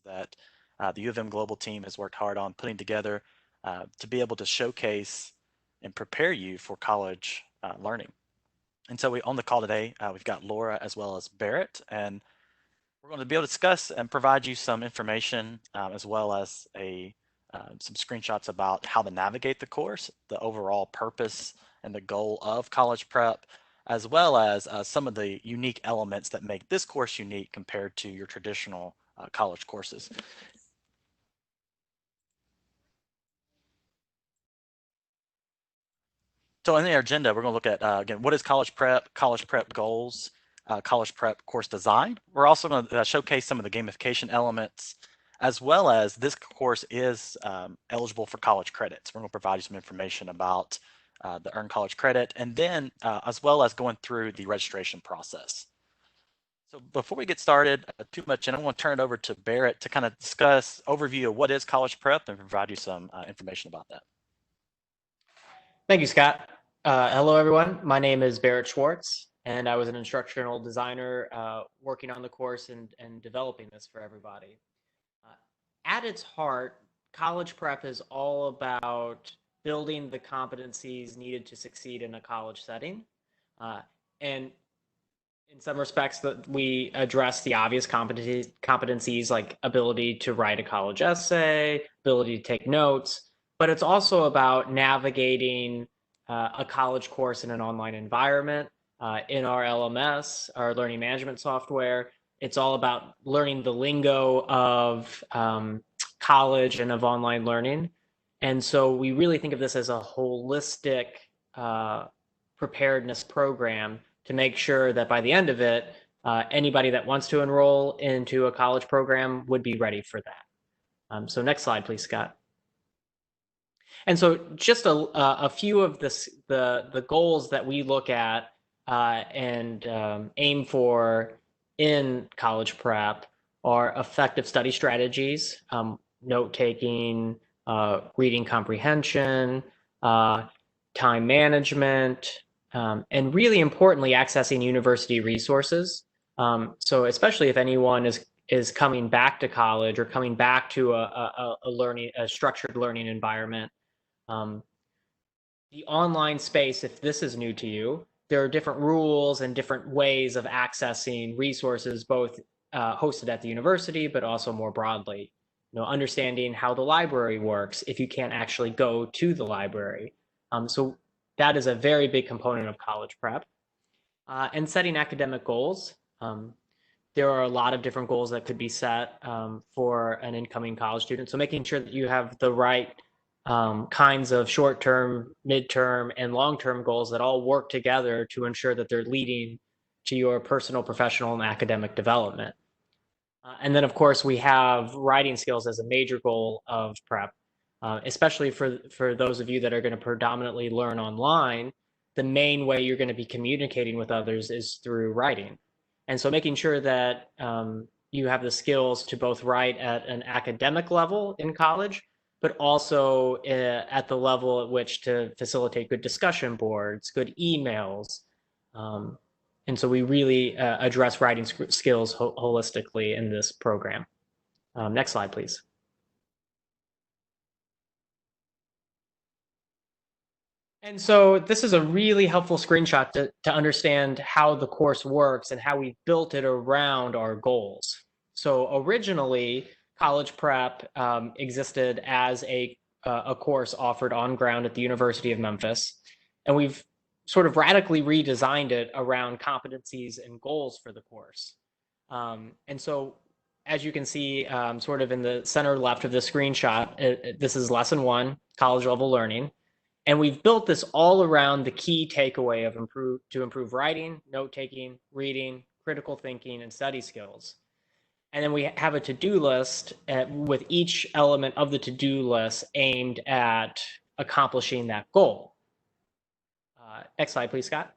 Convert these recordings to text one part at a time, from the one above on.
that the U of M Global team has worked hard on putting together to be able to showcase and prepare you for college learning. And so on the call today, we've got Laura as well as Barrett, and we're going to be able to discuss and provide you some information as well as some screenshots about how to navigate the course, the overall purpose and the goal of college prep, as well as some of the unique elements that make this course unique compared to your traditional college courses. So in the agenda, we're going to look at, again, what is college prep goals, college prep course design. We're also going to showcase some of the gamification elements, as well as this course is eligible for college credits. We're going to provide you some information about the earned college credit, and then as well as going through the registration process. So before we get started too much, and I'm going to turn it over to Barrett to kind of discuss overview of what is college prep and provide you some information about that. Thank you, Scott. Hello, everyone. My name is Barrett Schwartz, and I was an instructional designer working on the course and developing this for everybody. At its heart, college prep is all about building the competencies needed to succeed in a college setting. And in some respects, that we address the obvious competencies like ability to write a college essay, ability to take notes, but it's also about navigating a college course in an online environment. In our LMS, our learning management software, it's all about learning the lingo of college and of online learning. And so we really think of this as a holistic preparedness program to make sure that by the end of it, anybody that wants to enroll into a college program would be ready for that. So next slide, please, Scott. And so just a few of the goals that we look at and aim for in college prep are effective study strategies, note-taking, reading comprehension, time management, and really importantly, accessing university resources. So especially if anyone is coming back to college or coming back to a structured learning environment, the online space, if this is new to you, there are different rules and different ways of accessing resources, both hosted at the university, but also more broadly. Understanding how the library works if you can't actually go to the library. So that is a very big component of college prep. And setting academic goals. There are a lot of different goals that could be set for an incoming college student. So making sure that you have the right kinds of short-term, mid-term, and long-term goals that all work together to ensure that they're leading to your personal, professional, and academic development. And then, of course, we have writing skills as a major goal of prep, especially for those of you that are going to predominantly learn online. The main way you're going to be communicating with others is through writing. And so making sure that you have the skills to both write at an academic level in college, but also at the level at which to facilitate good discussion boards, good emails. And so we really address writing skills holistically in this program. Next slide, please. And so this is a really helpful screenshot to understand how the course works and how we built it around our goals. So originally, college prep existed as a course offered on ground at the University of Memphis. And we've sort of radically redesigned it around competencies and goals for the course. And so as you can see, sort of in the center left of the screenshot, this is lesson 1, college level learning. And we've built this all around the key takeaway of to improve writing, note-taking, reading, critical thinking, and study skills. And then we have a to-do list with each element of the to-do list aimed at accomplishing that goal. Next slide, please, Scott.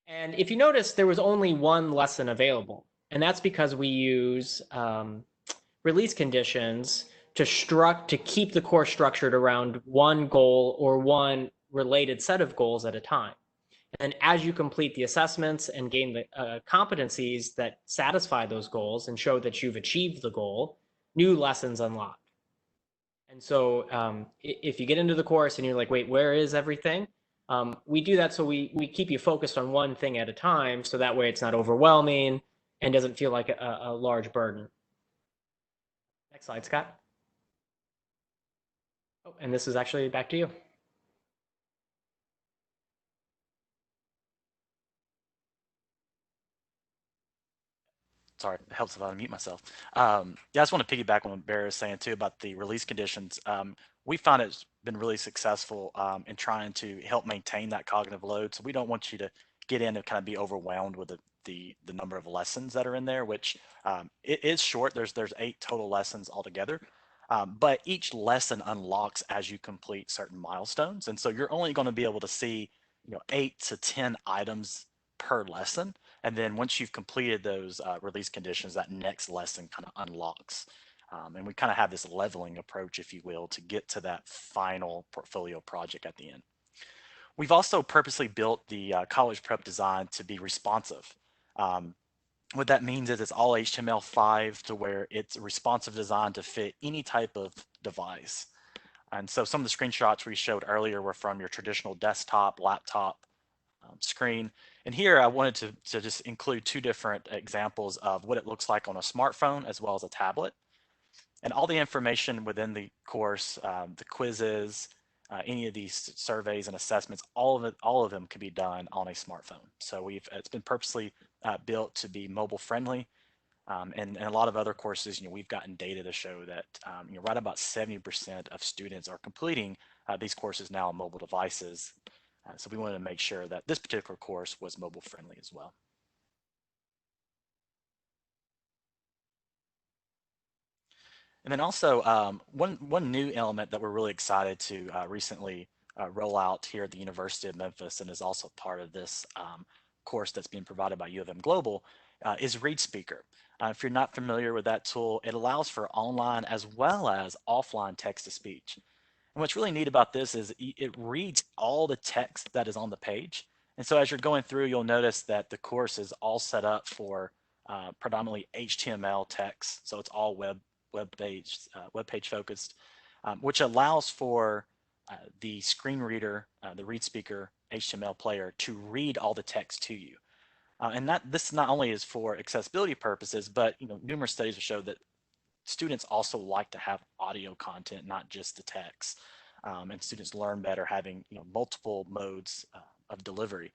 And if you notice, there was only one lesson available. And that's because we use release conditions to keep the course structured around one goal or one related set of goals at a time. And as you complete the assessments and gain the competencies that satisfy those goals and show that you've achieved the goal, new lessons unlock. And so if you get into the course and you're like, wait, where is everything? We do that so we keep you focused on one thing at a time. So that way it's not overwhelming and doesn't feel like a large burden. Next slide, Scott. Oh, and this is actually back to you. Sorry, it helps if I unmute myself. Yeah, I just want to piggyback on what Barry was saying too about the release conditions. We found it's been really successful in trying to help maintain that cognitive load. So we don't want you to get in and kind of be overwhelmed with the number of lessons that are in there, which it is short. There's 8 total lessons altogether. But each lesson unlocks as you complete certain milestones, and so you're only going to be able to see 8 to 10 items per lesson. And then once you've completed those release conditions, that next lesson kind of unlocks. And we kind of have this leveling approach, if you will, to get to that final portfolio project at the end. We've also purposely built the college prep design to be responsive. Um, what that means is it's all HTML5 to where it's a responsive design to fit any type of device. And so some of the screenshots we showed earlier were from your traditional desktop, laptop, screen. And here I wanted to just include 2 different examples of what it looks like on a smartphone as well as a tablet. And all the information within the course, the quizzes, any of these surveys and assessments, all of them can be done on a smartphone. So it's been purposely built to be mobile friendly. And a lot of other courses, we've gotten data to show that right about 70% of students are completing these courses now on mobile devices. So we wanted to make sure that this particular course was mobile friendly as well. And then also one new element that we're really excited to recently roll out here at the University of Memphis, and is also part of this course that's being provided by U of M Global, is ReadSpeaker. If you're not familiar with that tool, it allows for online as well as offline text to speech. And what's really neat about this is it reads all the text that is on the page. And so as you're going through, you'll notice that the course is all set up for predominantly HTML text. So it's all web page focused, which allows for the screen reader, the read speaker HTML player to read all the text to you. And that this not only is for accessibility purposes, but numerous studies have showed that students also like to have audio content, not just the text. And students learn better having multiple modes of delivery.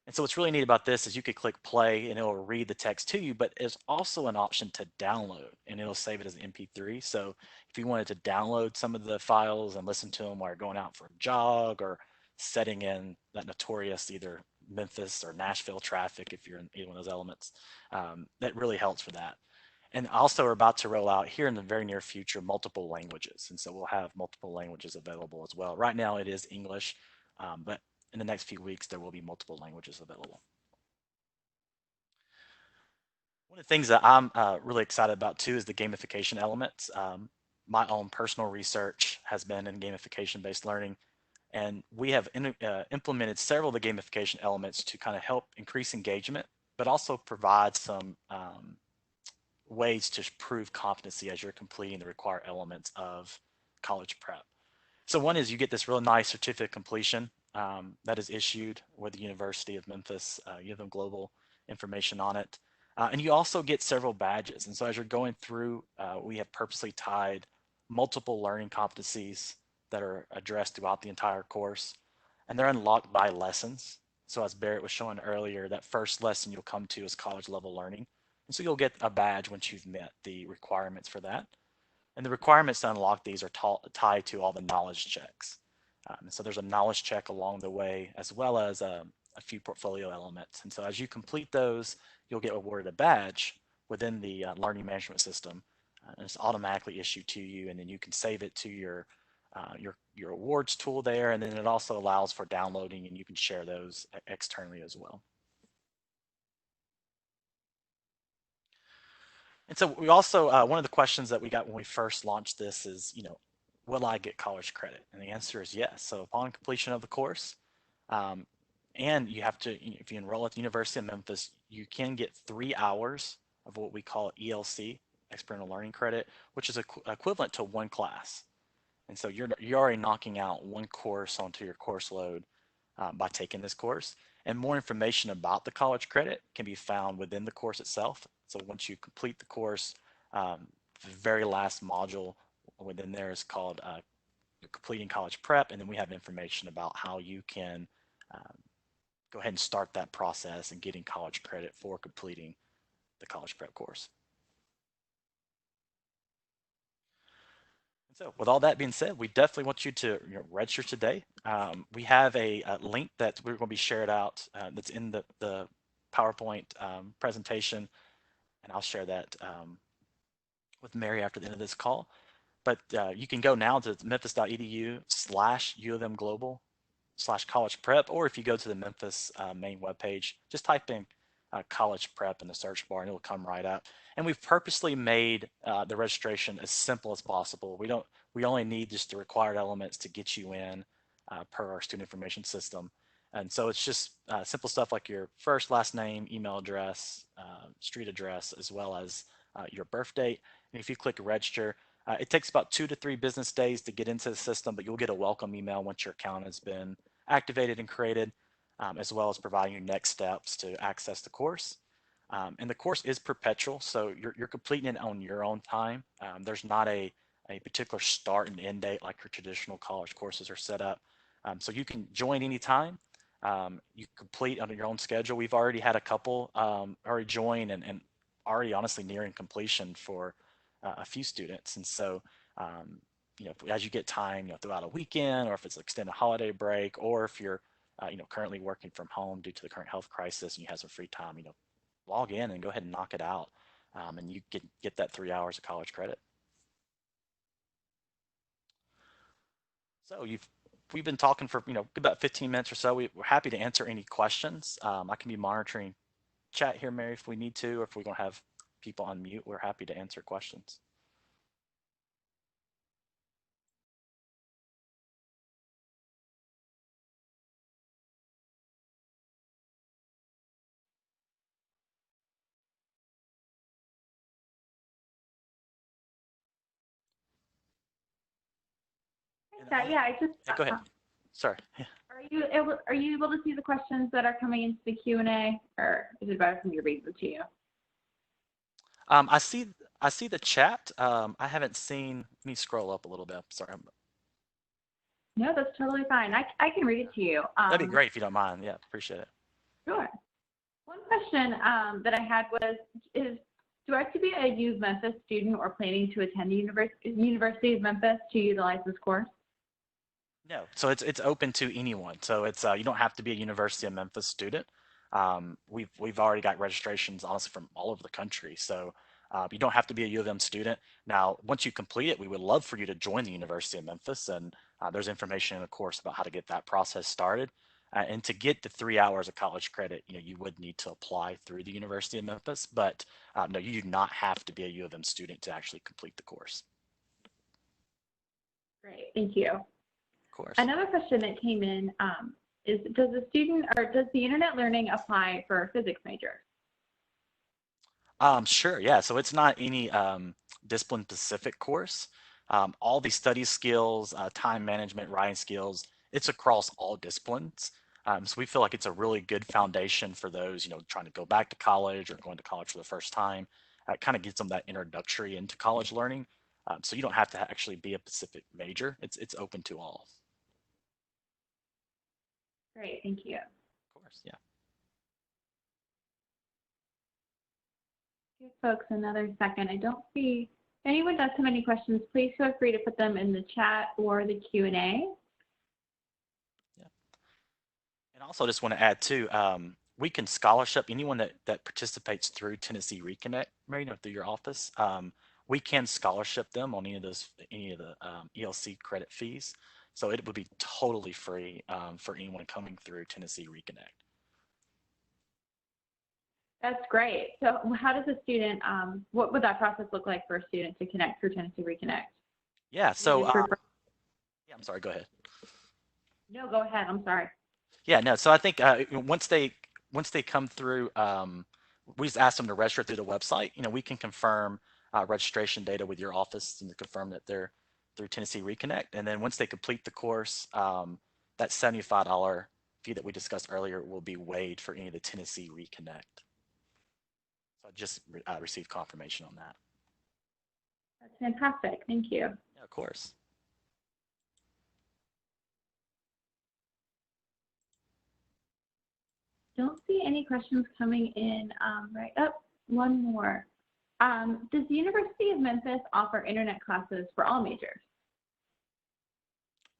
And so what's really neat about this is you could click play and it'll read the text to you, but there's also an option to download and it'll save it as an MP3. So if you wanted to download some of the files and listen to them while you're going out for a jog or setting in that notorious either Memphis or Nashville traffic, if you're in either one of those elements, that really helps for that. And also we're about to roll out here in the very near future multiple languages. And so we'll have multiple languages available as well. Right now it is English, but in the next few weeks there will be multiple languages available. One of the things that I'm really excited about too is the gamification elements. My own personal research has been in gamification-based learning, and we have implemented several of the gamification elements to kind of help increase engagement, but also provide some ways to prove competency as you're completing the required elements of college prep. So one is you get this real nice certificate of completion that is issued with the University of Memphis. You have global information on it. And you also get several badges. And so as you're going through, we have purposely tied multiple learning competencies that are addressed throughout the entire course. And they're unlocked by lessons. So as Barrett was showing earlier, that first lesson you'll come to is college level learning. And so you'll get a badge once you've met the requirements for that. And the requirements to unlock these are tied to all the knowledge checks. So there's a knowledge check along the way, as well as a few portfolio elements. And so as you complete those, you'll get awarded a badge within the learning management system. And it's automatically issued to you, and then you can save it to your awards tool there. And then it also allows for downloading, and you can share those externally as well. And so we also, one of the questions that we got when we first launched this is, will I get college credit? And the answer is yes. So upon completion of the course, um, And you have to, if you enroll at the University of Memphis, you can get 3 hours of what we call ELC, experiential learning credit, which is equivalent to one class. And so you're already knocking out one course onto your course load by taking this course. And more information about the college credit can be found within the course itself. So once you complete the course, the very last module within there is called completing college prep, and then we have information about how you can um, go ahead and start that process and getting college credit for completing the college prep course. And so with all that being said, we definitely want you to register today. We have a link that we're going to be shared out that's in the PowerPoint presentation, and I'll share that with Mary after the end of this call. But you can go now to memphis.edu/U of M Global /college prep, or if you go to the Memphis main webpage, just type in college prep in the search bar and it'll come right up. And we've purposely made the registration as simple as possible. We only need just the required elements to get you in per our student information system. And so it's just simple stuff like your first, last name, email address, street address, as well as your birth date. And if you click register, it takes about 2 to 3 business days to get into the system, but you'll get a welcome email once your account has been activated and created, as well as providing you next steps to access the course. And the course is perpetual, so you're completing it on your own time. There's not a particular start and end date like your traditional college courses are set up. So you can join anytime. You complete on your own schedule. We've already had a couple already join and already honestly nearing completion for a few students. And so as you get time, throughout a weekend, or if it's an extended holiday break, or if you're, currently working from home due to the current health crisis and you have some free time, log in and go ahead and knock it out, and you get that 3 hours of college credit. So we've been talking for about 15 minutes or so. We're happy to answer any questions. I can be monitoring chat here, Mary, if we need to, or if we're going to have people on mute. We're happy to answer questions. And Yeah, yeah, I just yeah, go ahead. Sorry. are you able to see the questions that are coming into the Q&A, or is it better for me to read them to you? I see the chat. I haven't seen. Let me scroll up a little bit. Sorry. No, that's totally fine. I can read it to you. That'd be great if you don't mind. Yeah, appreciate it. Sure. One question that I had do I have to be a U of Memphis student or planning to attend the University of Memphis to utilize this course? No, so it's open to anyone. So it's you don't have to be a University of Memphis student. We've already got registrations honestly from all over the country. So you don't have to be a U of M student. Now, once you complete it, we would love for you to join the University of Memphis, and there's information in the course about how to get that process started. And to get the 3 hours of college credit, you would need to apply through the University of Memphis. But no, you do not have to be a U of M student to actually complete the course. Great, thank you. Of course. Another question that came in is, does the internet learning apply for a physics major? Sure, yeah. So it's not any discipline specific course. All these study skills, time management, writing skills, it's across all disciplines. So we feel like it's a really good foundation for those, trying to go back to college or going to college for the first time. It kind of gives them that introductory into college learning. So you don't have to actually be a specific major. It's open to all. Great, thank you. Of course, yeah. Give folks another second. I don't see anyone does have any questions. Please feel free to put them in the chat or the Q&A. Yeah. And also just want to add too, we can scholarship anyone that participates through Tennessee Reconnect, Mary, through your office. We can scholarship them on any of the ELC credit fees. So it would be totally free for anyone coming through Tennessee Reconnect. That's great. So how does a student, what would that process look like for a student to connect through Tennessee Reconnect? Yeah, so, yeah, I'm sorry, go ahead. No, go ahead, I'm sorry. Yeah, no. So I think once they come through, we just ask them to register through the website. We can confirm registration data with your office and to confirm that they're through Tennessee Reconnect. And then once they complete the course, that $75 fee that we discussed earlier will be waived for any of the Tennessee Reconnect. So I just received confirmation on that. That's fantastic. Thank you. Yeah, of course. Don't see any questions coming in right up. One more. Does the University of Memphis offer internet classes for all majors?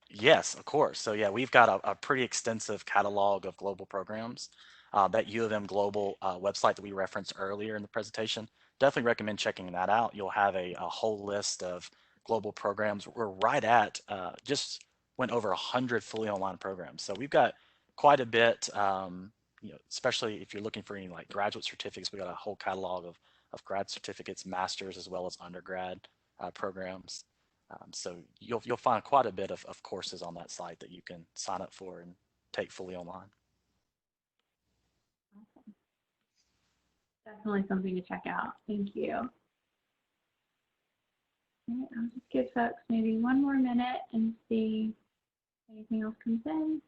Yes, of course. So yeah, we've got a pretty extensive catalog of global programs. That U of M Global website that we referenced earlier in the presentation, definitely recommend checking that out. You'll have a whole list of global programs. We're right at just went over 100 fully online programs. So we've got quite a bit, especially if you're looking for any like graduate certificates, we've got a whole catalog of grad certificates, masters, as well as undergrad programs. So you'll find quite a bit of courses on that site that you can sign up for and take fully online. Awesome. Definitely something to check out. Thank you. Okay, I'll just give folks maybe one more minute and see if anything else comes in.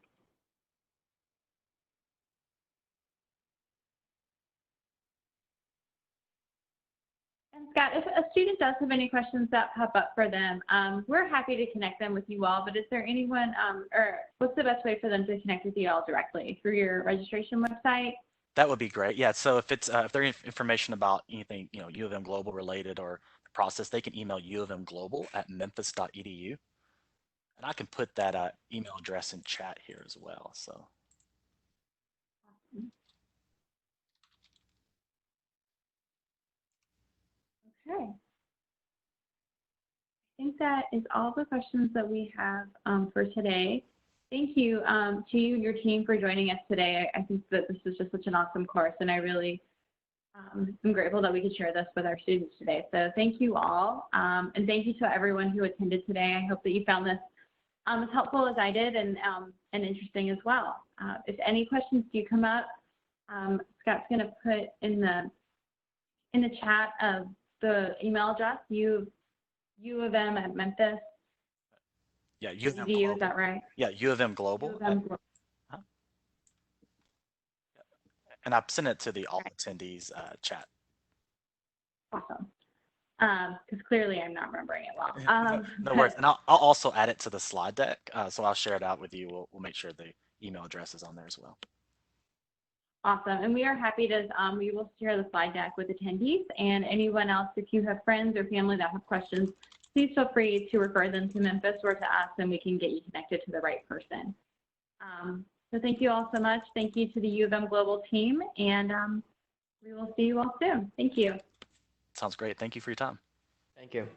And Scott, if a student does have any questions that pop up for them, we're happy to connect them with you all, but is there anyone, or what's the best way for them to connect with you all directly? Through your registration website? That would be great. Yeah. So if there's information about anything, U of M Global related or the process, they can email uofmglobal@memphis.edu. And I can put that email address in chat here as well. So. Okay. I think that is all the questions that we have for today. Thank you to you and your team for joining us today. I think that this is just such an awesome course, and I really am grateful that we could share this with our students today. So thank you all, and thank you to everyone who attended today. I hope that you found this as helpful as I did and interesting as well. If any questions do come up, Scott's going to put in the chat of the email address, U of M at Memphis. Yeah, U of M Global. Global. Is that right? Yeah, U of M Global. U of M Global. And I've sent it to the all attendees chat. Awesome. Because clearly I'm not remembering it well. No worries. And I'll also add it to the slide deck. So I'll share it out with you. We'll make sure the email address is on there as well. Awesome. And we are happy to, we will share the slide deck with attendees and anyone else. If you have friends or family that have questions, please feel free to refer them to Memphis or to us, and we can get you connected to the right person. So thank you all so much. Thank you to the U of M Global team, and we will see you all soon. Thank you. Sounds great. Thank you for your time. Thank you.